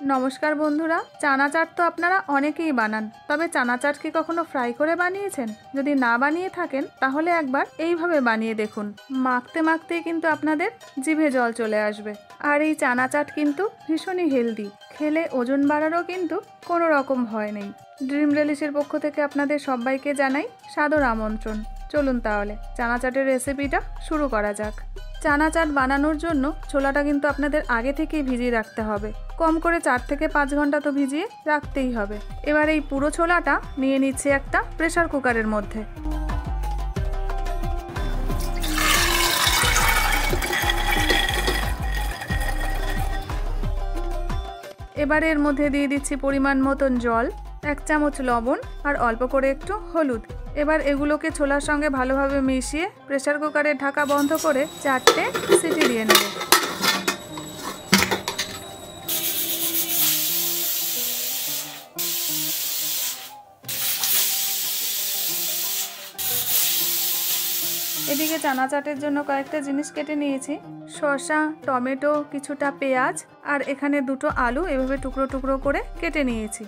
নমস্কার বন্ধুরা, চানা চাট তো আপনারা অনেকেই বানান, তবে চানা চাট কি কখনো ফ্রাই করে বানিয়েছেন? যদি না বানিয়ে থাকেন তাহলে একবার এইভাবে বানিয়ে দেখুন। মাখতে মাখতেই কিন্তু আপনাদের জিভে জল চলে আসবে। আর এই চানা চাট কিন্তু ভীষণই হেলদি, খেলে ওজন বাড়ারও কিন্তু কোনো রকম ভয় নেই। ড্রিম রেলিশের পক্ষ থেকে আপনাদের সবাইকে জানাই সাদর আমন্ত্রণ। চলুন তাহলে চানা চাটের রেসিপিটা শুরু করা যাক। চানা চাট বানানোর জন্য ছোলাটা কিন্তু আপনাদের আগে থেকেই ভিজিয়ে রাখতে হবে। কম করে 4 থেকে 5 ঘন্টা তো ভিজিয়ে রাখতেই হবে। এবার এই পুরো ছোলাটা নিয়ে নিচ্ছে একটা প্রেসার কুকারের মধ্যে। এবারে এর মধ্যে দিয়ে দিচ্ছি পরিমাণ মতন জল, 1 চামচ লবণ আর অল্প করে একটু হলুদ। এবার এগুলোকে ছোলার সঙ্গে ভালোভাবে মিশিয়ে প্রেসার কুকারের ঢাকা বন্ধ করে 4টে সিটি দিয়ে নেব। এদিকে চানা চাটের জন্য কয়েকটা জিনিস কেটে নিয়েছি, শসা, টমেটো, কিছুটা পেঁয়াজ আর এখানে 2টো আলু এভাবে টুকরো টুকরো করে কেটে নিয়েছি।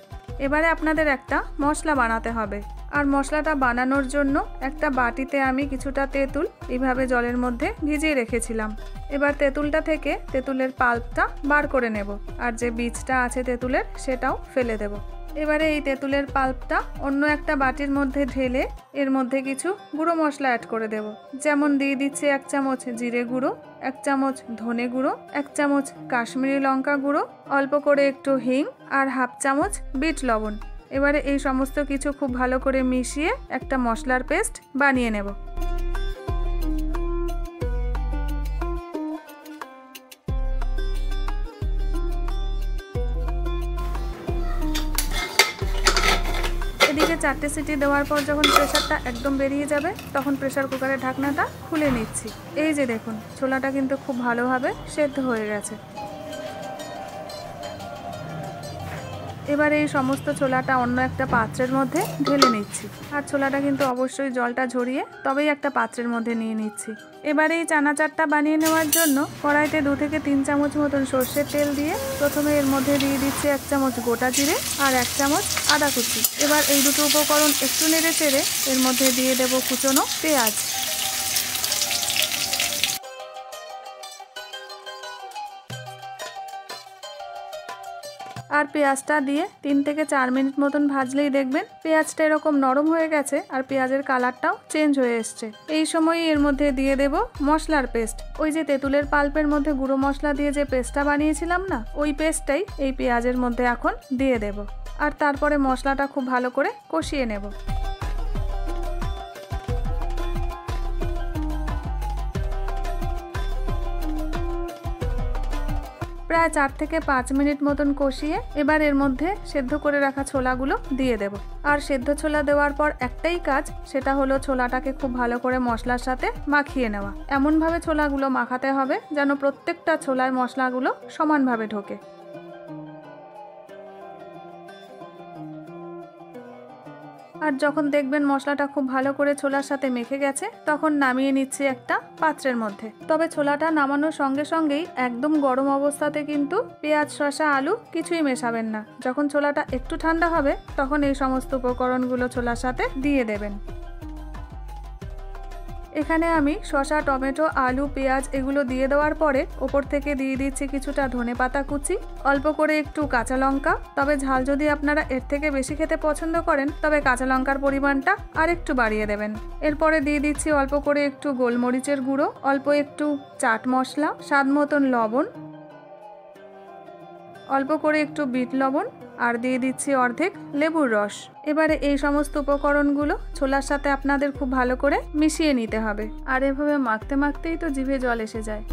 এবারে আপনাদের একটা মশলা বানাতে হবে, আর মশলাটা বানানোর জন্য একটা বাটিতে আমি কিছুটা তেঁতুল এইভাবে জলের মধ্যে ভিজিয়ে রেখেছিলাম। এবার তেঁতুলটা থেকে তেঁতুলের পাল্পটা বার করে নেব, আর যে বীজটা আছে তেঁতুলের সেটাও ফেলে দেব। এবারে এই তেঁতুলের পাল্পটা অন্য একটা বাটির মধ্যে ঢেলে এর মধ্যে কিছু গুঁড়ো মশলা অ্যাড করে দেব। যেমন দিয়ে দিচ্ছি 1 চামচ জিরে গুঁড়ো, 1 চামচ ধনে গুঁড়ো, 1 চামচ কাশ্মীরি লঙ্কা গুঁড়ো, অল্প করে একটু হিং আর 1/2 চামচ বিট লবণ। এবারে এই সমস্ত কিছু খুব ভালো করে মিশিয়ে একটা মশলার পেস্ট বানিয়ে নেব। এদিকে 4টে সিটি দেওয়ার পর যখন প্রেসারটা একদম বেরিয়ে যাবে তখন প্রেসার কুকারের ঢাকনাটা খুলে নিচ্ছি। এই যে দেখুন, ছোলাটা কিন্তু খুব ভালোভাবে সেদ্ধ হয়ে গেছে। এবার এই সমস্ত ছোলাটা অন্য একটা পাত্রের মধ্যে ঢেলে নিচ্ছি, আর ছোলাটা কিন্তু অবশ্যই জলটা ঝরিয়ে তবেই একটা পাত্রের মধ্যে নিয়ে নিচ্ছি। এবার এই চানা চাটটা বানিয়ে নেওয়ার জন্য কড়াইতে 2 থেকে 3 চামচ মতন সর্ষের তেল দিয়ে প্রথমে এর মধ্যে দিয়ে দিচ্ছি 1 চামচ গোটা জিরে আর 1 চামচ আদা কুচি। এবার এই দুটো উপকরণ একটু নেড়ে চেড়ে এর মধ্যে দিয়ে দেব কুচনো পেঁয়াজ। আর পেঁয়াজটা দিয়ে 3 থেকে 4 মিনিট মতন ভাজলেই দেখবেন পেঁয়াজটা এরকম নরম হয়ে গেছে আর পেঁয়াজের কালারটাও চেঞ্জ হয়ে এসছে। এই সময়ই এর মধ্যে দিয়ে দেব মশলার পেস্ট। ওই যে তেঁতুলের পাল্পের মধ্যে গুঁড়ো মশলা দিয়ে যে পেস্টটা বানিয়েছিলাম না, ওই পেস্টটাই এই পেঁয়াজের মধ্যে এখন দিয়ে দেব। আর তারপরে মশলাটা খুব ভালো করে কষিয়ে নেব। প্রায় 4 থেকে 5 মিনিট মতন কষিয়ে এবার এর মধ্যে সেদ্ধ করে রাখা ছোলাগুলো দিয়ে দেব। আর সেদ্ধ ছোলা দেওয়ার পর একটাই কাজ, সেটা হলো ছোলাটাকে খুব ভালো করে মশলার সাথে মাখিয়ে নেওয়া। এমনভাবে ছোলাগুলো মাখাতে হবে যেন প্রত্যেকটা ছোলায় মশলাগুলো সমানভাবে ঢোকে। আর যখন দেখবেন মশলাটা খুব ভালো করে ছোলার সাথে মেখে গেছে তখন নামিয়ে নিচ্ছি একটা পাত্রের মধ্যে। তবে ছোলাটা নামানোর সঙ্গে সঙ্গেই একদম গরম অবস্থাতে কিন্তু পেঁয়াজ, শসা, আলু কিছুই মেশাবেন না। যখন ছোলাটা একটু ঠান্ডা হবে তখন এই সমস্ত উপকরণগুলো ছোলার সাথে দিয়ে দেবেন। এখানে আমি শসা, টমেটো, আলু, পেঁয়াজ এগুলো দিয়ে দেওয়ার পরে ওপর থেকে দিয়ে দিচ্ছি কিছুটা ধনেপাতা কুচি, অল্প করে একটু কাঁচা লঙ্কা। তবে ঝাল যদি আপনারা এর থেকে বেশি খেতে পছন্দ করেন তবে কাঁচা লঙ্কার পরিমাণটা আর একটু বাড়িয়ে দেবেন। এরপরে দিয়ে দিচ্ছি অল্প করে একটু গোলমরিচের গুঁড়ো, অল্প একটু চাট মশলা, স্বাদ মতন লবণ, অল্প করে একটু বিট লবণ আর দিয়ে দিচ্ছি অর্ধেক লেবুর রস। এবারে এই সমস্ত উপকরণগুলো ছোলার সাথে আপনাদের খুব ভালো করে মিশিয়ে নিতে হবে। আর এভাবে মাখতে মাখতেই তো জিভে জল এসে যায়।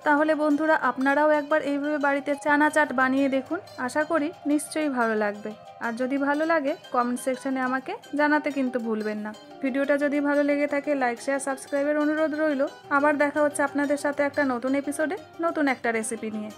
তাহলে বন্ধুরা, আপনারাও একবার এইভাবে বাড়িতে চানা চাট বানিয়ে দেখুন। আশা করি নিশ্চয়ই ভালো লাগবে। আর যদি ভালো লাগে কমেন্ট সেকশনে আমাকে জানাতে কিন্তু ভুলবেন না। ভিডিওটা যদি ভালো লেগে থাকে লাইক, শেয়ার, সাবস্ক্রাইবের অনুরোধ রইল। আবার দেখা হচ্ছে আপনাদের সাথে একটা নতুন এপিসোডে নতুন একটা রেসিপি নিয়ে।